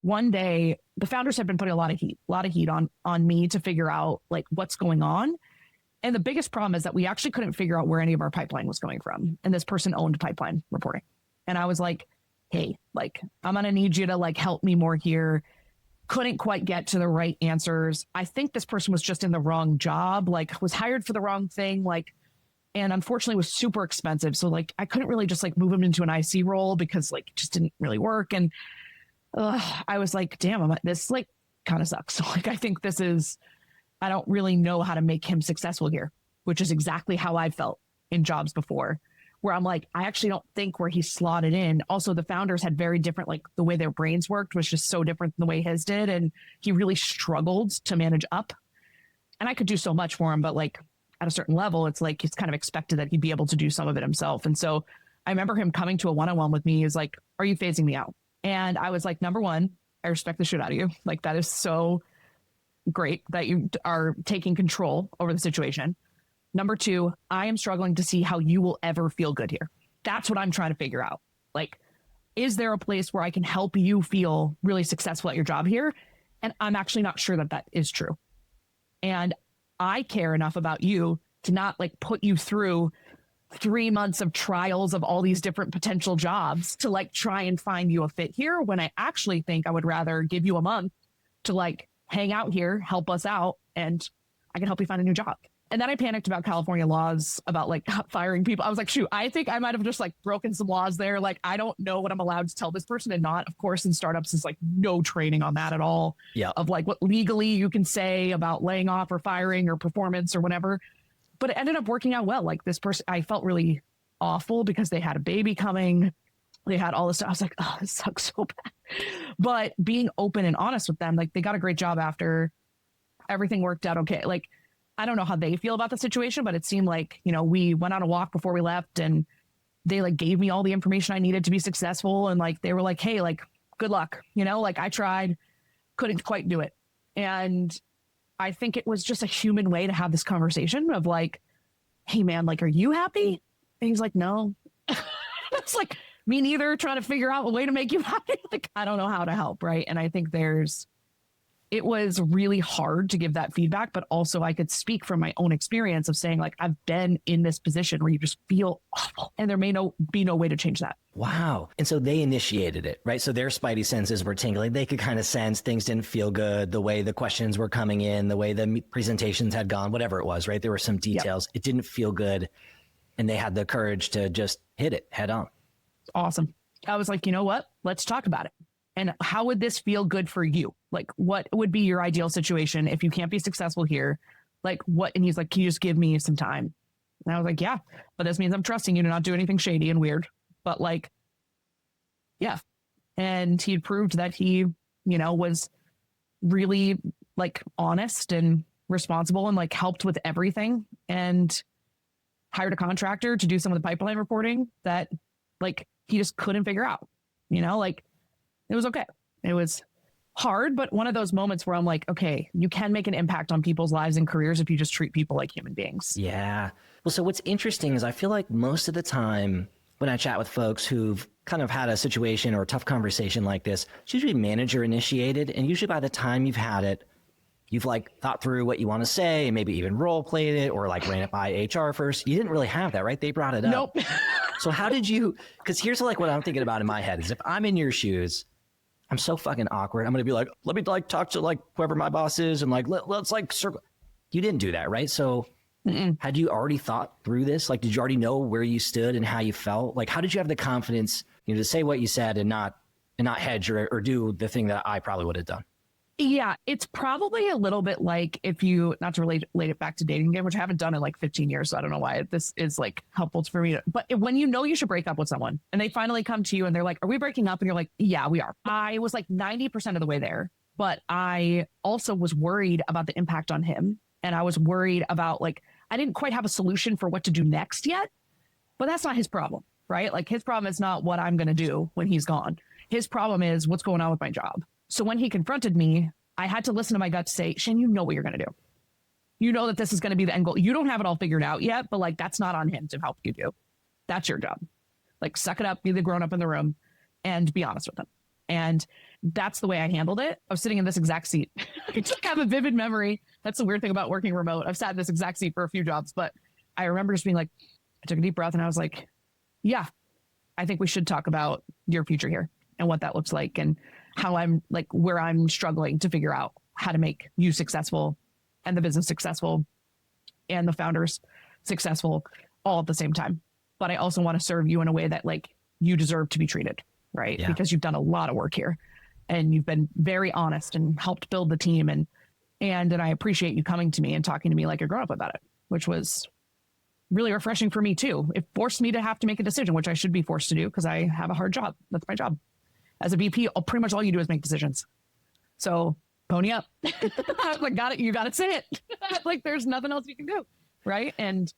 one day the founders have been putting a lot of heat on me to figure out like what's going on. And the biggest problem is that we actually couldn't figure out where any of our pipeline was coming from. And this person owned pipeline reporting. And I was like, hey, like, I'm going to need you to like help me more here. Couldn't quite get to the right answers. I think this person was just in the wrong job, like was hired for the wrong thing, like, and unfortunately was super expensive. So like, I couldn't really just like move him into an IC role because like it just didn't really work. And I was like, damn, this like kind of sucks. So like, I think I don't really know how to make him successful here, which is exactly how I felt in jobs before, where I'm like, I actually don't think where he's slotted in. Also, the founders had very different, like the way their brains worked was just so different than the way his did. And he really struggled to manage up. And I could do so much for him, but like at a certain level, it's like, it's kind of expected that he'd be able to do some of it himself. And so I remember him coming to a one-on-one with me. He was like, are you phasing me out? And I was like, number one, I respect the shit out of you. Like that is so great that you are taking control over the situation. Number two, I am struggling to see how you will ever feel good here. That's what I'm trying to figure out. Like, is there a place where I can help you feel really successful at your job here? And I'm actually not sure that that is true. And I care enough about you to not like put you through 3 months of trials of all these different potential jobs to like try and find you a fit here, when I actually think I would rather give you a month to like hang out here, help us out, and I can help you find a new job. And then I panicked about California laws about like firing people. I was like, shoot, I think I might have just like broken some laws there. Like, I don't know what I'm allowed to tell this person and not. Of course, in startups, is like no training on that at all. Yeah. Of like what legally you can say about laying off or firing or performance or whatever. But it ended up working out well. Like this person, I felt really awful because they had a baby coming. They had all this stuff. I was like, oh, this sucks so bad. But being open and honest with them, like they got a great job after, everything worked out okay. Like, I don't know how they feel about the situation, but it seemed like, you know, we went on a walk before we left and they like gave me all the information I needed to be successful. And like, they were like, hey, like, good luck. You know, like I tried, couldn't quite do it. And I think it was just a human way to have this conversation of like, hey man, like, are you happy? And he's like, no. It's like, me neither, trying to figure out a way to make you happy. Like, I don't know how to help. Right. And I think it was really hard to give that feedback, but also I could speak from my own experience of saying like, I've been in this position where you just feel awful and there may be no way to change that. Wow. And so they initiated it, right? So their spidey senses were tingling. They could kind of sense things didn't feel good, the way the questions were coming in, the way the presentations had gone, whatever it was, right? There were some details. Yep. It didn't feel good. And they had the courage to just hit it head on. Awesome. I was like, you know what? Let's talk about it. And how would this feel good for you? Like, what would be your ideal situation if you can't be successful here? Like, what? And he's like, can you just give me some time? And I was like, yeah, but this means I'm trusting you to not do anything shady and weird. But like, yeah. And he proved that he, you know, was really like honest and responsible and like helped with everything and hired a contractor to do some of the pipeline reporting that like he just couldn't figure out, you know, like it was okay. It was hard, but one of those moments where I'm like, okay, you can make an impact on people's lives and careers if you just treat people like human beings. Yeah. Well, so what's interesting is I feel like most of the time when I chat with folks who've kind of had a situation or a tough conversation like this, it's usually manager initiated. And usually by the time you've had it, you've like thought through what you want to say and maybe even role played it or like ran it by HR first. You didn't really have that, right? They brought it up. Nope. So how did you, because here's like what I'm thinking about in my head is if I'm in your shoes, I'm so fucking awkward. I'm going to be like, let me like talk to like whoever my boss is and like, let's like circle. You didn't do that, right? So had you already thought through this? Like, did you already know where you stood and how you felt? Like, how did you have the confidence, you know, to say what you said and not hedge or do the thing that I probably would have done? Yeah, it's probably a little bit like if you, not to relate it back to dating again, which I haven't done in like 15 years, so I don't know why this is like helpful for me. But when you know you should break up with someone and they finally come to you and they're like, are we breaking up? And you're like, yeah, we are. I was like 90% of the way there, but I also was worried about the impact on him. And I was worried about like, I didn't quite have a solution for what to do next yet, but that's not his problem, right? Like his problem is not what I'm going to do when he's gone. His problem is what's going on with my job. So when he confronted me, I had to listen to my gut to say, Shan, you know what you're going to do. You know that this is going to be the end goal. You don't have it all figured out yet, but like, that's not on him to help you do. That's your job. Like, suck it up, be the grown up in the room and be honest with him. And that's the way I handled it. I was sitting in this exact seat. I just have a vivid memory. That's the weird thing about working remote. I've sat in this exact seat for a few jobs, but I remember just being like, I took a deep breath and I was like, yeah, I think we should talk about your future here and what that looks like and how I'm like where I'm struggling to figure out how to make you successful and the business successful and the founders successful all at the same time. But I also want to serve you in a way that like you deserve to be treated, right? Yeah. Because you've done a lot of work here and you've been very honest and helped build the team. And I appreciate you coming to me and talking to me like a grown up about it, which was really refreshing for me too. It forced me to have to make a decision, which I should be forced to do because I have a hard job. That's my job. As a VP, pretty much all you do is make decisions. So pony up. I was like, got it. You got to say it. Like there's nothing else you can do. Right. And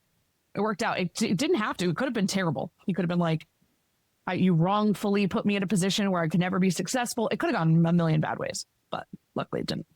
it worked out. It didn't have to. It could have been terrible. He could have been like, you wrongfully put me in a position where I could never be successful. It could have gone a million bad ways, but luckily it didn't.